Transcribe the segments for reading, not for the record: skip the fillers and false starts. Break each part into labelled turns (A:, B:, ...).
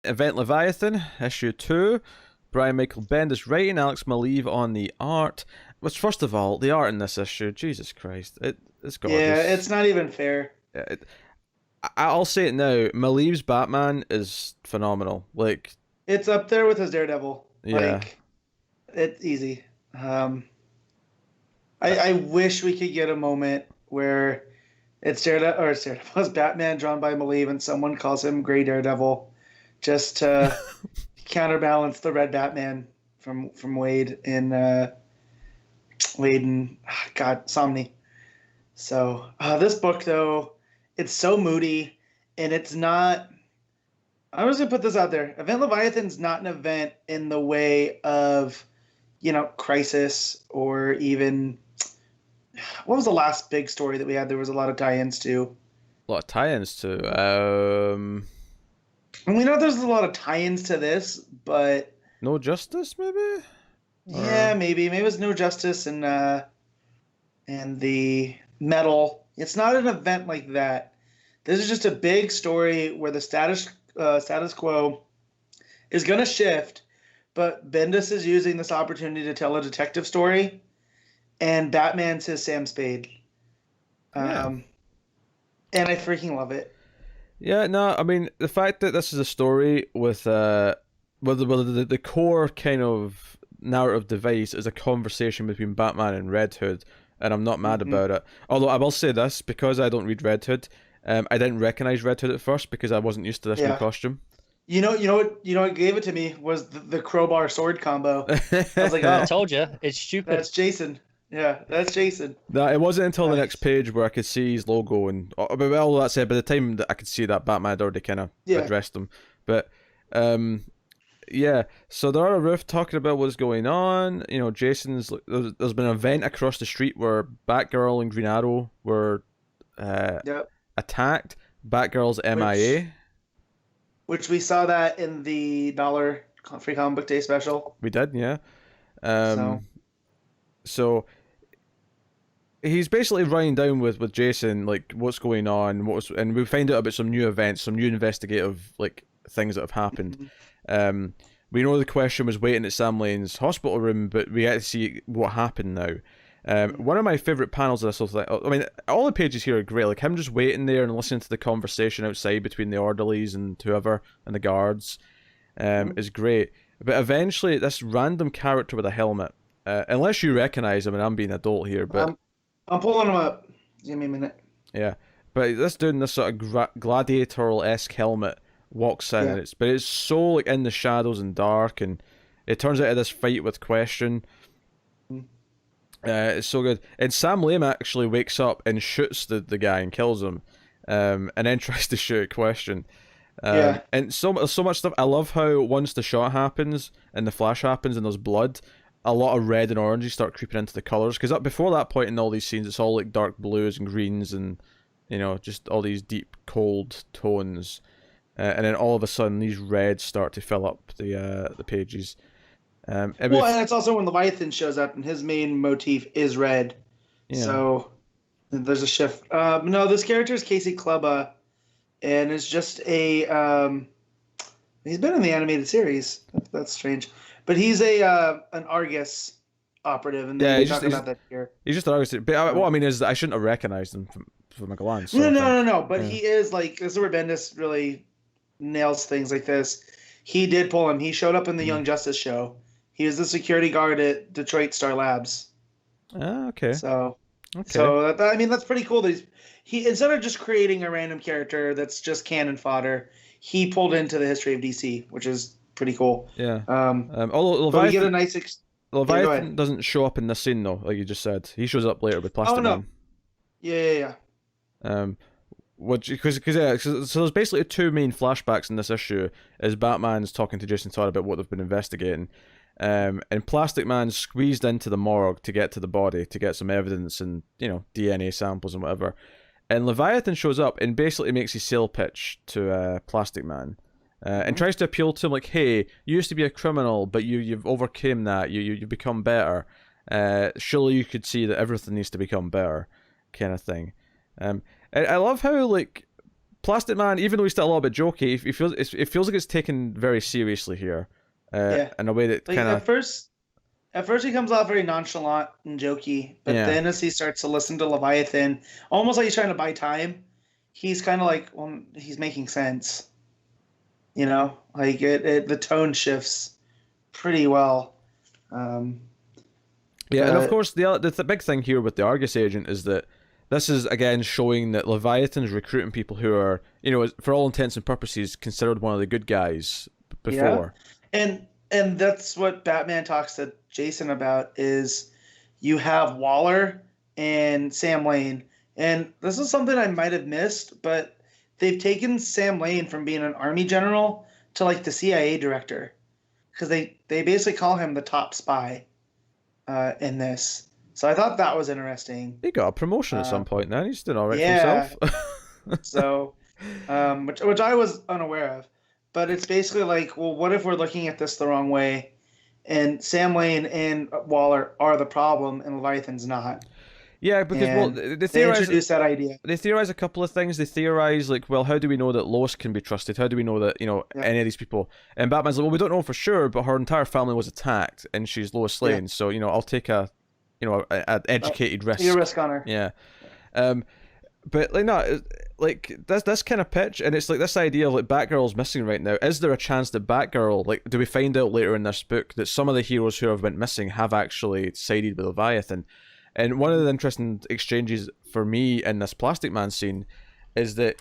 A: Event Leviathan, issue 2. Brian Michael Bendis writing, Alex Maleev on the art. Which, first of all, the art in this issue, Jesus Christ, it's
B: Yeah,
A: gorgeous.
B: it's not even fair.
A: It, I'll say it now, Maleev's Batman is phenomenal. Like,
B: It's up there with his Daredevil.
A: yeah.
B: Like, it's easy. Um, I wish we could get a moment where it's Daredevil, or it's Daredevil, it's Batman drawn by Maleev and someone calls him Gray Daredevil just to counterbalance the red Batman from Wade and God, Somni. So this book though, it's so moody and it's not. I'm just gonna put this out there. Event Leviathan's not an event in the way of, Crisis or even what was the last big story that we had? There was a lot of tie-ins to.
A: A lot of tie-ins to.
B: And we know there's a lot of tie-ins to this, but
A: No Justice, maybe?
B: yeah,
A: Or.
B: maybe it was No Justice and the Metal. It's not an event like that. This is just a big story where the status quo is going to shift, but Bendis is using this opportunity to tell a detective story, and Batman's his Sam Spade.
A: Yeah.
B: And I freaking love it.
A: Yeah, no, I mean, the fact that this is a story with the core kind of narrative device is a conversation between Batman and Red Hood, and I'm not mad
B: Mm-hmm.
A: about it. Although I will say this, because I don't read Red Hood, I didn't recognize Red Hood at first because I wasn't used to this new
B: Yeah.
A: costume.
B: What gave it to me was the crowbar sword combo. I was like,
C: I
B: oh,
C: told you, it's stupid.
B: that's Jason. Yeah, that's Jason.
A: No, it wasn't until the next
B: Nice.
A: page where I could see his logo, and but all that said, by the time that I could see that, Batman had already kind of
B: Yeah.
A: addressed him. But yeah. So they're on a roof talking about what's going on. You know, there's been an event across the street where Batgirl and Green Arrow were
B: Yep.
A: attacked. Batgirl's MIA.
B: Which we saw that in the dollar free comic book day special.
A: We did, yeah.
B: So
A: So he's basically running down with Jason, like what's going on, and we find out about some new events, some new investigative like things that have happened.
B: Mhm.
A: We know the question was waiting at Sam Lane's hospital room, but we get to see what happened now. One of my favorite panels of this whole thing. I mean, all the pages here are great. Like him just waiting there and listening to the conversation outside between the orderlies and whoever and the guards, is great. But eventually, this random character with a helmet, unless you recognize him, and I'm being adult here, but
B: I'm pulling them up. Give me a minute.
A: yeah, but this dude in this sort of gladiator-esque helmet walks in,
B: Yeah.
A: and it's so like in the shadows and dark, and it turns out of this fight with Question.
B: Mhm.
A: It's so good, and Sam Lame actually wakes up and shoots the guy and kills him, and then tries to shoot Question.
B: Yeah.
A: And so much stuff. I love how once the shot happens and the flash happens and there's blood, a lot of red and oranges start creeping into the colors. Because before that point in all these scenes, it's all like dark blues and greens and just all these deep cold tones. And then all of a sudden, these reds start to fill up the pages.
B: Well, and it's also when Leviathan shows up and his main motif is red.
A: yeah.
B: So there's a shift. No, this character is Casey Clubba, and is just he's been in the animated series. That's strange, but he's an Argus operative, and
A: Yeah,
B: they talk about that here.
A: He's just an artist. But what I mean is that I shouldn't have recognized him from a glance.
B: No. But
A: Yeah.
B: he is like, this is where Bendis really nails things like this. He did pull him. He showed up in the Young Justice show. He was the security guard at Detroit Star Labs.
A: Ah, okay.
B: So
A: Okay.
B: I mean, that's pretty cool that he instead of just creating a random character that's just cannon fodder, he pulled into the history of DC, which is pretty cool.
A: Yeah.
B: But
A: Although
B: we get a
A: Leviathan,
B: nice go
A: Leviathan
B: ahead.
A: doesn't show up in this scene though, like you just said. He shows up later with Plastic
B: Oh no,
A: Man.
B: yeah.
A: Which because yeah, so there's basically two main flashbacks in this issue. Is Batman's talking to Jason Todd about what they've been investigating, and Plastic Man's squeezed into the morgue to get to the body to get some evidence and DNA samples and whatever. And Leviathan shows up and basically makes his sale pitch to Plastic Man, and tries to appeal to him like, "Hey, you used to be a criminal, but you've overcame that. You've become better. Surely you could see that everything needs to become better, kind of thing." I love how like Plastic Man, even though he's still a little bit jokey, it feels like it's taken very seriously here, in a way that
B: Like
A: kind of
B: at first he comes off very nonchalant and jokey, but
A: yeah.
B: then as he starts to listen to Leviathan, almost like he's trying to buy time, he's kind of like, well, he's making sense. You know, like the tone shifts pretty well.
A: Yeah, and of course the big thing here with the Argus agent is that this is again showing that Leviathan's recruiting people who are, for all intents and purposes, considered one of the good guys before.
B: Yeah. And that's what Batman talks to Jason about is you have Waller and Sam Lane. And this is something I might have missed, but they've taken Sam Lane from being an army general to like the CIA director. Because they basically call him the top spy in this. So I thought that was interesting.
A: He got a promotion at some point then. He's doing all right for himself.
B: So, which I was unaware of. But it's basically like, well, what if we're looking at this the wrong way? And Sam Lane and Waller are the problem, and Leviathan's not.
A: Yeah, because
B: they introduced that idea.
A: They theorize a couple of things. They theorize like, well, how do we know that Lois can be trusted? How do we know that any of these people? And Batman's like, well, we don't know for sure, but her entire family was attacked, and she's Lois Lane. So I'll take an educated risk.
B: Take a risk on her.
A: Yeah. But like no, like this kind of pitch, and it's like this idea of like Batgirl's missing right now. Is there a chance that Batgirl, like, do we find out later in this book that some of the heroes who have went missing have actually sided with Leviathan? And one of the interesting exchanges for me in this Plastic Man scene is that,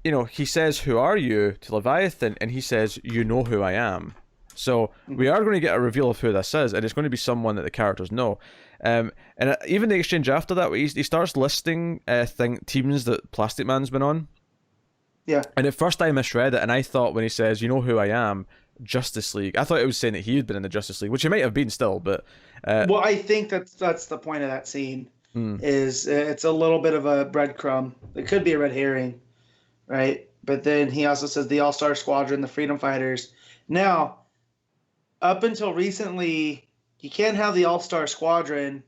A: he says, "Who are you?" to Leviathan, and he says, "You know who I am." So we are going to get a reveal of who this is, and it's going to be someone that the characters know. And even the exchange after that, he starts listing teams that Plastic Man's been on.
B: Yeah.
A: And at first I misread it, and I thought when he says, "You know who I am," Justice League, I thought it was saying that he had been in the Justice League, which he might have been still, but...
B: well, I think that's the point of that scene, is it's a little bit of a breadcrumb. It could be a red herring, right? But then he also says the All-Star Squadron, the Freedom Fighters. Now, up until recently, you can't have the All-Star Squadron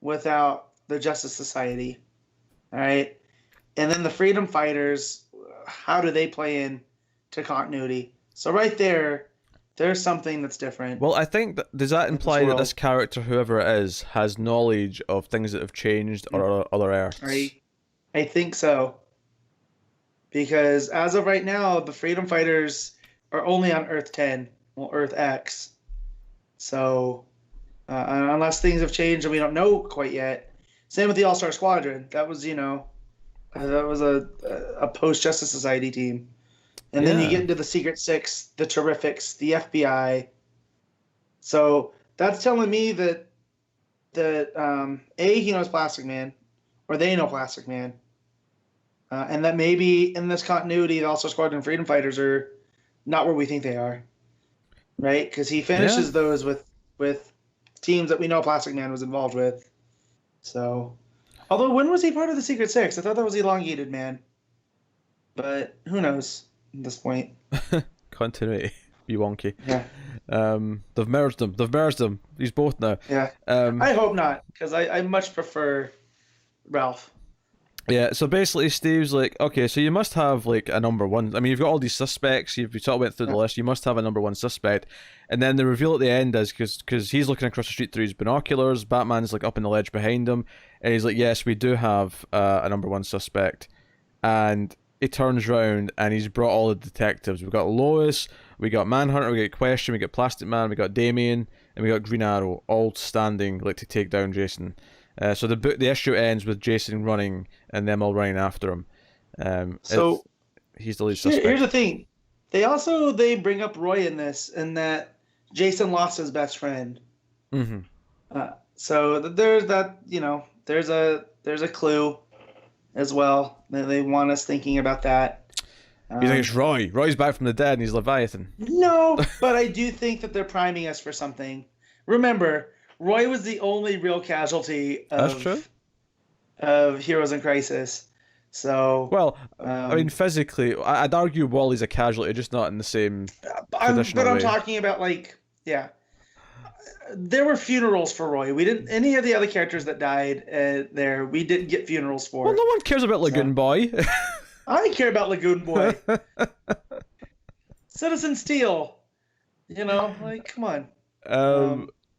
B: without the Justice Society, all right? And then the Freedom Fighters, how do they play in to continuity? So right there's something that's different.
A: Well, I think does that imply that this character, whoever it is, has knowledge of things that have changed or other Earths?
B: I think so. Because as of right now, the Freedom Fighters are only on Earth 10, well, Earth X. So unless things have changed and we don't know quite yet. Same with the All-Star Squadron. That was, a post-Justice Society team. And then you get into the Secret Six, the Terrifics, the FBI. So that's telling me that he knows Plastic Man, or they know Plastic Man, and that maybe in this continuity, the All-Star Squadron and Freedom Fighters are not where we think they are, right? Because he finishes those with teams that we know Plastic Man was involved with. So, although when was he part of the Secret Six? I thought that was Elongated Man, but who knows? At this point,
A: continuity be wonky.
B: Yeah.
A: They've merged them. He's both now.
B: Yeah. I hope not, because I much prefer Ralph.
A: Yeah. So basically, Steve's like, okay, so you must have like a number one. I mean, you've got all these suspects. You sort of went through the list. You must have a number one suspect. And then the reveal at the end is because he's looking across the street through his binoculars. Batman's like up in the ledge behind him, and he's like, yes, we do have a number one suspect. And he turns around and he's brought all the detectives. We've got Lois, we got Manhunter, we got Question, we got Plastic Man, we got Damian, and we got Green Arrow, all standing like to take down Jason. So the issue ends with Jason running and them all running after him. So he's the lead suspect.
B: Here's the thing: they bring up Roy in this, and that Jason lost his best friend. Mm-hmm. So there's that. There's a clue as well. They want us thinking about that.
A: You think it's Roy? Roy's back from the dead and he's Leviathan.
B: No, but I do think that they're priming us for something. Remember, Roy was the only real casualty of Heroes in Crisis. So,
A: well, I mean, physically, I'd argue Wally's a casualty, just not in the same traditional way.
B: I'm talking about, like, there were funerals for Roy. We didn't. Any of the other characters that died there, we didn't get funerals for.
A: Well, no one cares about Lagoon Boy.
B: I care about Lagoon Boy. Citizen Steel. You know, like, come on.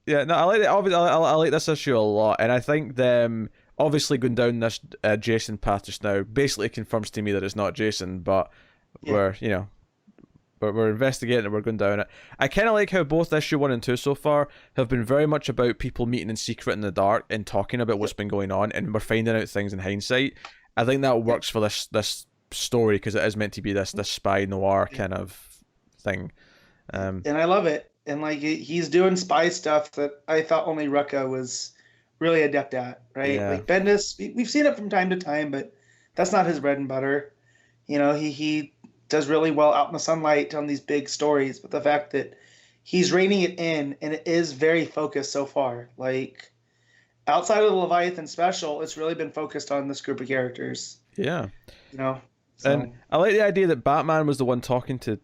A: Yeah, no, I like it. Obviously, I like this issue a lot, and I think them obviously going down this Jason path just now basically confirms to me that it's not Jason, but we're we're investigating and we're going down it. I kind of like how both issue 1 and 2 so far have been very much about people meeting in secret in the dark and talking about what's been going on, and we're finding out things in hindsight. I think that works for this story because it is meant to be this spy noir kind of thing.
B: And I love it. And like he's doing spy stuff that I thought only Rucka was really adept at, right?
A: Yeah.
B: Like Bendis, we've seen it from time to time, but that's not his bread and butter. You know, he does really well out in the sunlight on these big stories, but the fact that he's reining it in and it is very focused so far. Like outside of the Leviathan special, it's really been focused on this group of characters.
A: Yeah.
B: You know. So.
A: And I like the idea that Batman was the one talking to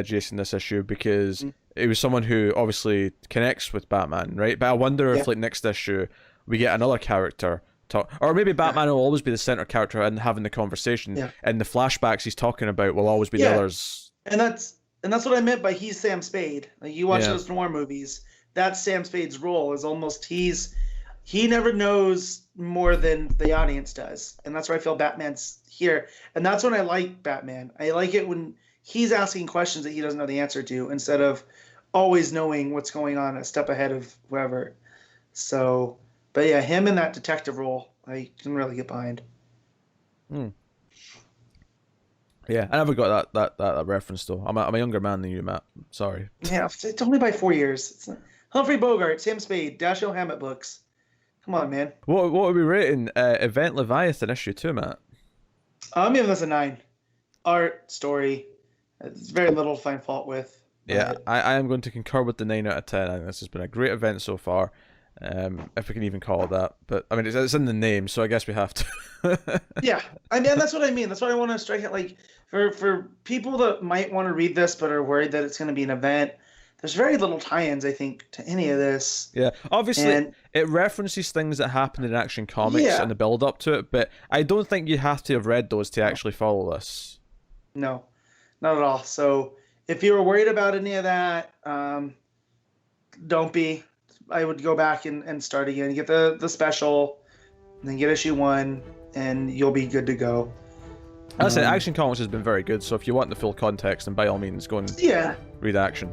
A: Jason this issue because it was someone who obviously connects with Batman, right? But I wonder if like next issue we get another character talk, or maybe Batman will always be the center character and having the conversation, and the flashbacks he's talking about will always be the others.
B: And that's what I meant by he's Sam Spade. Like you watch those noir movies, that's Sam Spade's role is almost he never knows more than the audience does, and that's where I feel Batman's here, and that's when I like Batman. I like it when he's asking questions that he doesn't know the answer to instead of always knowing what's going on a step ahead of whoever. So, but yeah, him in that detective role, I can really get behind.
A: Yeah, I never got that reference though. I'm a younger man than you, Matt. Sorry.
B: Yeah, it's only by 4 years. It's Humphrey Bogart, Sam Spade, Dashiell Hammett books. Come on, man.
A: What are we rating Event Leviathan issue 2, Matt?
B: I'm giving this a 9. Art, story, there's very little to find fault with.
A: Yeah, I am going to concur with the 9 out of 10. I think this has been a great event so far, if we can even call it that. But I mean, it's in the name, so I guess we have to.
B: Yeah, I mean, that's what I mean. That's what I want to strike it. Like for people that might want to read this but are worried that it's going to be an event, there's very little tie-ins, I think, to any of this.
A: Yeah, obviously, it references things that happened in Action Comics and the build-up to it, but I don't think you have to have read those to actually follow this.
B: No, not at all. So if you were worried about any of that, don't be. I would go back and start again. Get the special, and then get issue 1, and you'll be good to go.
A: As I said, Action Comics has been very good, so if you want the full context, then by all means, go and read Action.